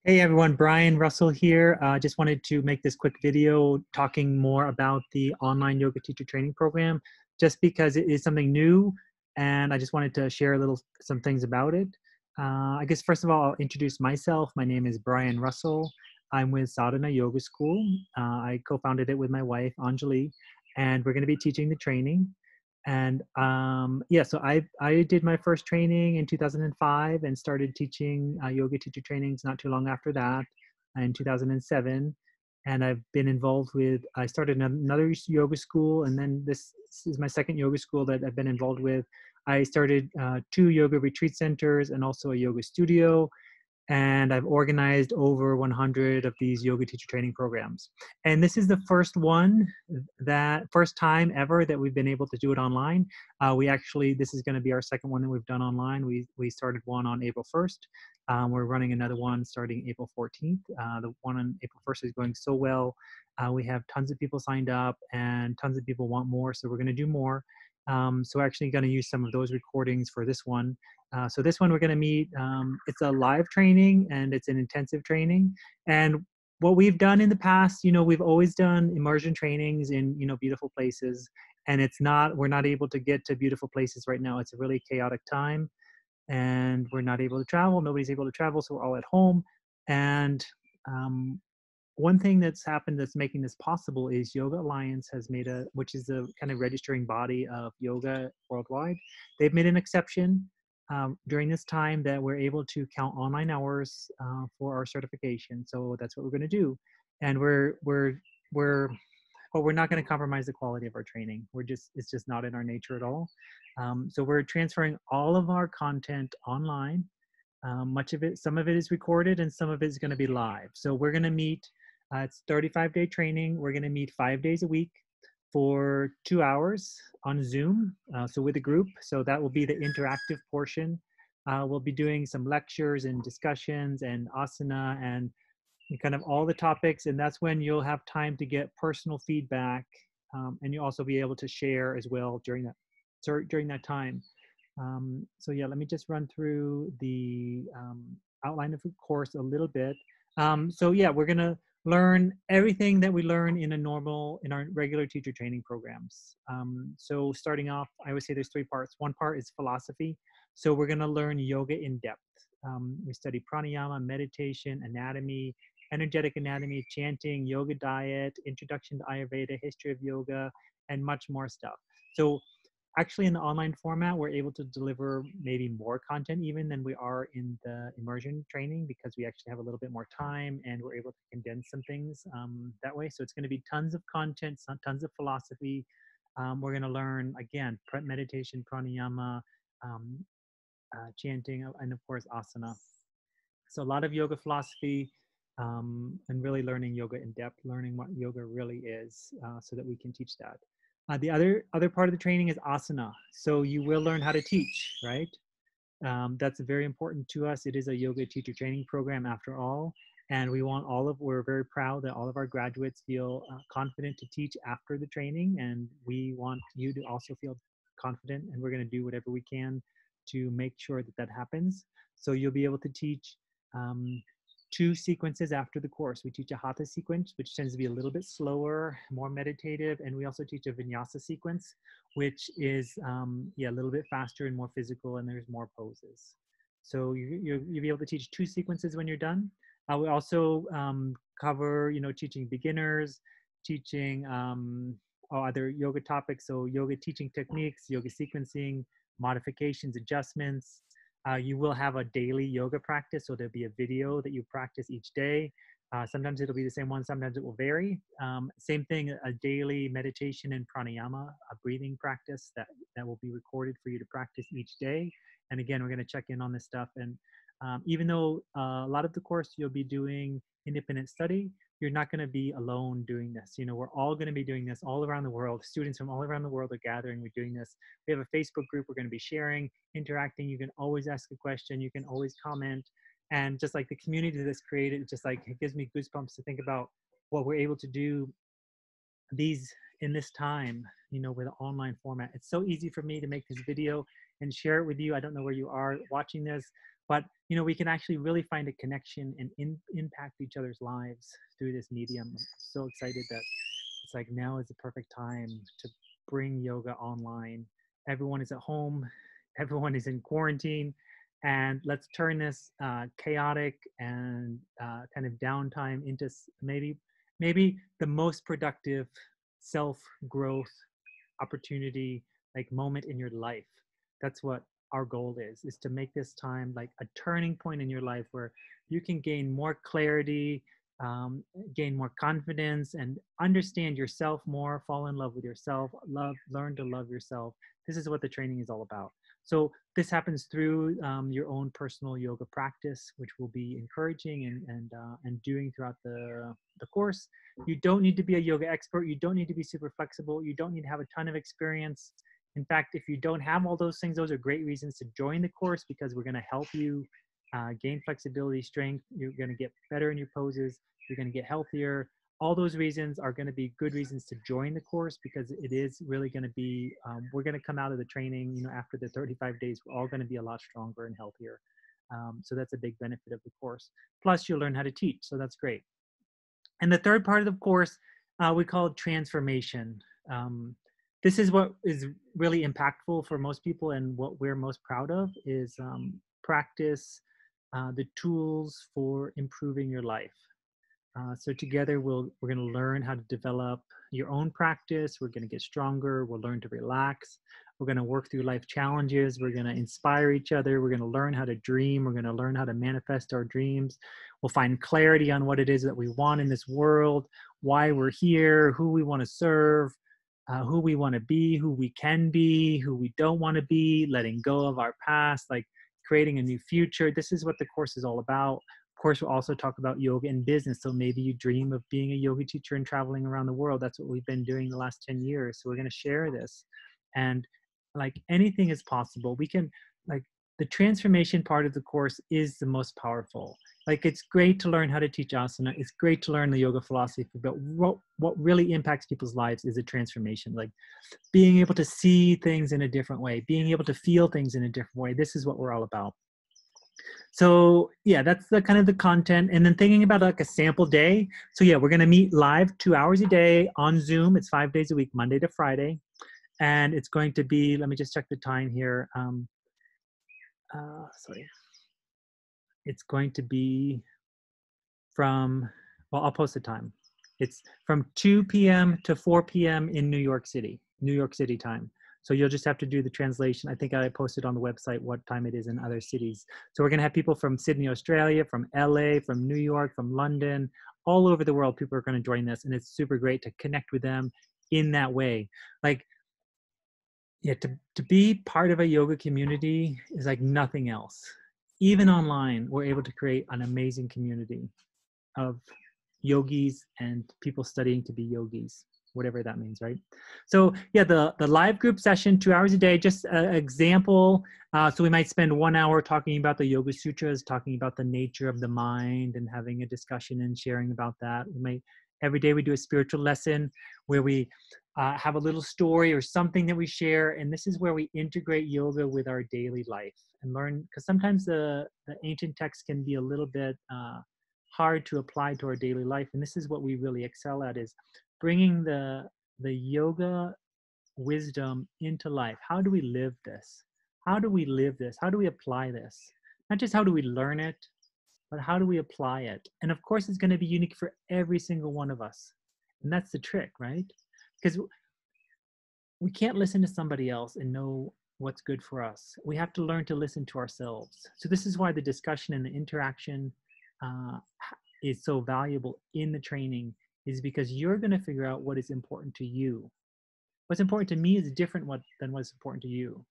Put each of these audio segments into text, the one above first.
Hey everyone, Brian Russell here. Just wanted to make this quick video talking more about the online yoga teacher training program, just because it is something new, and I just wanted to share some things about it. I guess first of all, I'll introduce myself. My name is Brian Russell. I'm with Sadhana Yoga School. I co-founded it with my wife, Anjali, and we're going to be teaching the training. And yeah, so I did my first training in 2005 and started teaching yoga teacher trainings not too long after that in 2007. And I've been involved with, I started another yoga school, and then this is my second yoga school that I've been involved with. I started two yoga retreat centers and also a yoga studio, and I've organized over 100 of these yoga teacher training programs. And this is the first time ever that we've been able to do it online. This is going to be our second one that we've done online. We started one on April 1st. We're running another one starting April 14th. The one on April 1st is going so well. We have tons of people signed up and tons of people want more, so we're going to do more. So we're actually going to use some of those recordings for this one. So this one we're going to meet, it's a live training and it's an intensive training. And what we've done in the past, we've always done immersion trainings in, beautiful places. And we're not able to get to beautiful places right now. It's a really chaotic time and we're not able to travel. Nobody's able to travel, so we're all at home. And one thing that's happened that's making this possible is Yoga Alliance which is the kind of registering body of yoga worldwide. They've made an exception during this time that we're able to count online hours for our certification. So that's what we're going to do, and but we're not going to compromise the quality of our training. It's just not in our nature at all. So we're transferring all of our content online. Some of it is recorded, and some of it is going to be live. So we're going to meet. It's 35-day training. We're going to meet 5 days a week for 2 hours on Zoom, so with a group. So that will be the interactive portion. We'll be doing some lectures and discussions and asana and kind of all the topics. And that's when you'll have time to get personal feedback. And you'll also be able to share as well during that time. So yeah, let me just run through the outline of the course a little bit. So yeah, we're gonna learn everything that we learn in our regular teacher training programs. So starting off, I always say there's three parts. One part is philosophy. So we're gonna learn yoga in depth. We study pranayama, meditation, anatomy, energetic anatomy, chanting, yoga diet, introduction to Ayurveda, history of yoga, and much more stuff. So actually in the online format, we're able to deliver maybe more content even than we are in the immersion training, because we actually have a little bit more time and we're able to condense some things that way. So it's going to be tons of content, tons of philosophy. We're going to learn, again, meditation, pranayama, chanting, and of course, asana. So a lot of yoga philosophy, and really learning yoga in depth, learning what yoga really is, so that we can teach that. The other part of the training is asana. So you will learn how to teach, right? That's very important to us. It is a yoga teacher training program after all. And we're very proud that all of our graduates feel confident to teach after the training. And we want you to also feel confident, and we're going to do whatever we can to make sure that happens. So you'll be able to teach two sequences after the course. We teach a hatha sequence, which tends to be a little bit slower, more meditative, and we also teach a vinyasa sequence, which is a little bit faster and more physical, and there's more poses. So you'll be able to teach two sequences when you're done. We also cover, teaching beginners, teaching other yoga topics, so yoga teaching techniques, yoga sequencing, modifications, adjustments. You will have a daily yoga practice, so there'll be a video that you practice each day. Sometimes it'll be the same one, sometimes it will vary. Same thing, a daily meditation and pranayama, a breathing practice that will be recorded for you to practice each day. And again, we're going to check in on this stuff. And even though a lot of the course you'll be doing independent study, you're not going to be alone doing this. We're all going to be doing this all around the world. Students from all around the world are gathering. We're doing this. We have a Facebook group. We're going to be sharing, interacting. You can always ask a question. You can always comment. And just like the community that's created, it gives me goosebumps to think about what we're able to do in this time, with an online format. It's so easy for me to make this video and share it with you. I don't know where you are watching this, but we can actually really find a connection and impact each other's lives through this medium. I'm so excited that it's like now is the perfect time to bring yoga online. Everyone is at home, everyone is in quarantine, and let's turn this chaotic and kind of downtime into maybe the most productive self-growth opportunity, like moment in your life. That's what our goal is to make this time like a turning point in your life where you can gain more clarity, gain more confidence, and understand yourself more, fall in love with yourself, learn to love yourself. This is what the training is all about. So this happens through your own personal yoga practice, which we'll be encouraging and doing throughout the course. You don't need to be a yoga expert. You don't need to be super flexible. You don't need to have a ton of experience. In fact, if you don't have all those things, those are great reasons to join the course, because we're going to help you gain flexibility, strength. You're going to get better in your poses. You're going to get healthier. All those reasons are going to be good reasons to join the course, because it is really going to be, we're going to come out of the training, after the 35 days, we're all going to be a lot stronger and healthier. So that's a big benefit of the course. Plus you'll learn how to teach. So that's great. And the third part of the course, we call it transformation. This is what is really impactful for most people, and what we're most proud of is practice the tools for improving your life. So together we're going to learn how to develop your own practice. We're going to get stronger. We'll learn to relax. We're going to work through life challenges. We're going to inspire each other. We're going to learn how to dream. We're going to learn how to manifest our dreams. We'll find clarity on what it is that we want in this world, why we're here, who we want to serve, who we want to be, who we can be, who we don't want to be, letting go of our past, like creating a new future. This is what the course is all about. Of course, we'll also talk about yoga and business. So maybe you dream of being a yoga teacher and traveling around the world. That's what we've been doing the last 10 years. So we're going to share this. And like anything is possible. We can, like, the transformation part of the course is the most powerful. Like, it's great to learn how to teach asana. It's great to learn the yoga philosophy, but what really impacts people's lives is a transformation. Like being able to see things in a different way, being able to feel things in a different way. This is what we're all about. So yeah, that's the kind of the content. And then thinking about like a sample day. So yeah, we're going to meet live 2 hours a day on Zoom. It's 5 days a week, Monday to Friday. And it's going to be, let me just check the time here. Sorry. It's going to be from, well, I'll post the time. It's from 2 p.m. to 4 p.m. in New York City time. So you'll just have to do the translation. I think I posted on the website what time it is in other cities. So we're going to have people from Sydney, Australia, from LA, from New York, from London, all over the world. People are going to join this, and it's super great to connect with them in that way. Like, yeah, to be part of a yoga community is like nothing else. Even online, we're able to create an amazing community of yogis and people studying to be yogis, whatever that means, right? So yeah, the live group session, 2 hours a day, just an example. So we might spend 1 hour talking about the Yoga Sutras, talking about the nature of the mind and having a discussion and sharing about that. Every day we do a spiritual lesson where we have a little story or something that we share. And this is where we integrate yoga with our daily life and learn, because sometimes the ancient texts can be a little bit hard to apply to our daily life. And this is what we really excel at, is bringing the yoga wisdom into life. How do we live this? How do we live this? How do we apply this? Not just how do we learn it, but how do we apply it? And of course, it's going to be unique for every single one of us. And that's the trick, right? Because we can't listen to somebody else and know what's good for us. We have to learn to listen to ourselves. So this is why the discussion and the interaction is so valuable in the training, is because you're going to figure out what is important to you. What's important to me is different than what's important to you.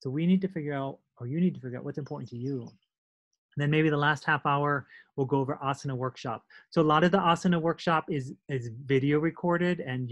So we need to figure out, or you need to figure out what's important to you. And then maybe the last half hour, we'll go over asana workshop. So a lot of the asana workshop is video recorded, and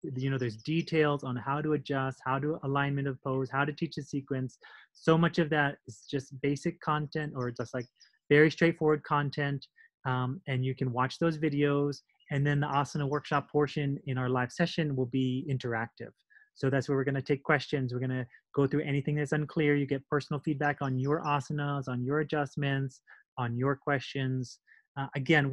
there's details on how to adjust, how to alignment of pose, how to teach a sequence. So much of that is just basic content, or just like very straightforward content. And you can watch those videos. And then the asana workshop portion in our live session will be interactive. So that's where we're going to take questions. We're going to go through anything that's unclear. You get personal feedback on your asanas, on your adjustments, on your questions. Again,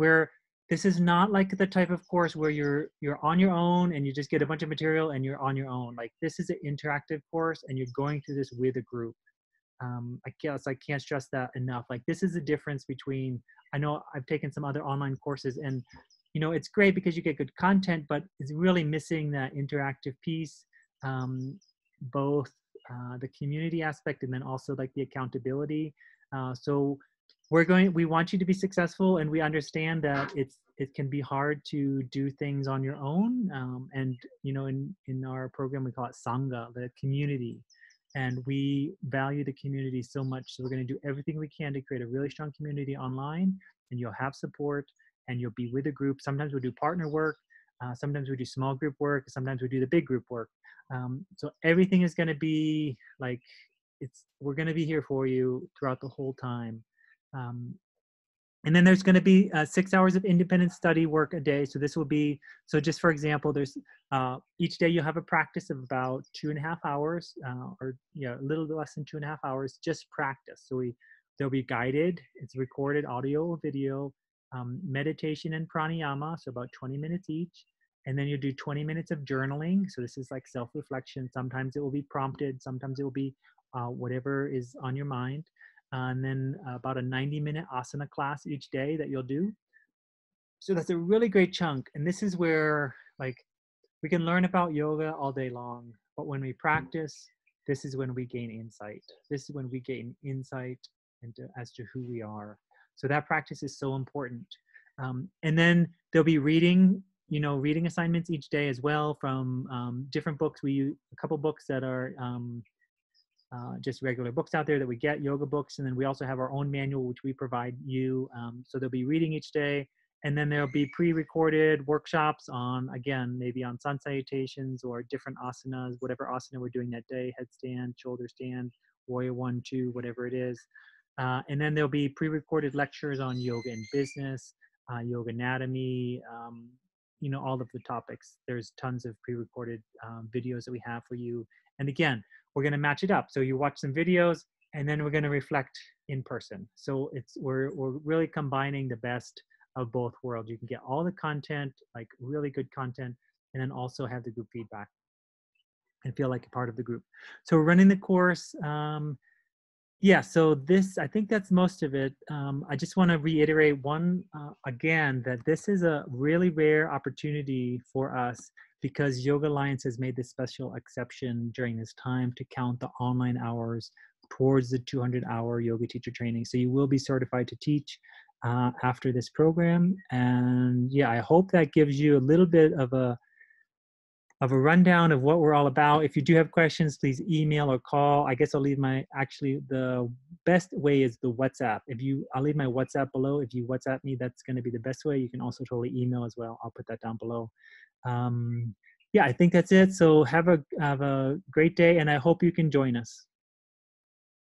this is not like the type of course where you're on your own and you just get a bunch of material and you're on your own. Like, this is an interactive course and you're going through this with a group. I guess I can't stress that enough. Like, this is the difference between, I know I've taken some other online courses and, you know, it's great because you get good content, but it's really missing that interactive piece, both the community aspect and then also like the accountability. So we want you to be successful, and we understand that it can be hard to do things on your own. And, you know, in our program, we call it Sangha, the community. And we value the community so much. So we're going to do everything we can to create a really strong community online, and you'll have support and you'll be with a group. Sometimes we'll do partner work. Sometimes we do small group work. Sometimes we do the big group work. So everything is going to be like, we're going to be here for you throughout the whole time. And then there's going to be 6 hours of independent study work a day. So this will be, so just for example, there's each day you'll have a practice of about 2.5 hours, or a little bit less than 2.5 hours, just practice. So they'll be guided, it's recorded audio or video, meditation and pranayama, so about 20 minutes each. And then you do 20 minutes of journaling. So this is like self-reflection. Sometimes it will be prompted, sometimes it will be whatever is on your mind. And then about a 90-minute asana class each day that you'll do. So that's a really great chunk. And this is where, like, we can learn about yoga all day long, but when we practice, this is when we gain insight. This is when we gain insight as to who we are. So that practice is so important. And then there'll be reading assignments each day as well from different books. We use a couple books that are just regular books out there that we get, yoga books. And then we also have our own manual, which we provide you. So there'll be reading each day. And then there'll be pre-recorded workshops on, again, maybe on sun salutations or different asanas, whatever asana we're doing that day, headstand, shoulder stand, warrior 1, 2, whatever it is. And then there'll be pre-recorded lectures on yoga and business, yoga anatomy, all of the topics. There's tons of pre-recorded videos that we have for you. And again, we're going to match it up. So you watch some videos and then we're going to reflect in person. So we're really combining the best of both worlds. You can get all the content, like really good content, and then also have the group feedback and feel like a part of the group. So we're running the course. So I think that's most of it. I just want to reiterate again, that this is a really rare opportunity for us because Yoga Alliance has made this special exception during this time to count the online hours towards the 200-hour yoga teacher training. So you will be certified to teach after this program. And yeah, I hope that gives you a little bit of a rundown of what we're all about. If you do have questions, please email or call. I guess I'll leave the best way is the WhatsApp. I'll leave my WhatsApp below. If you WhatsApp me, that's going to be the best way. You can also totally email as well. I'll put that down below. I think that's it. So have a great day, and I hope you can join us.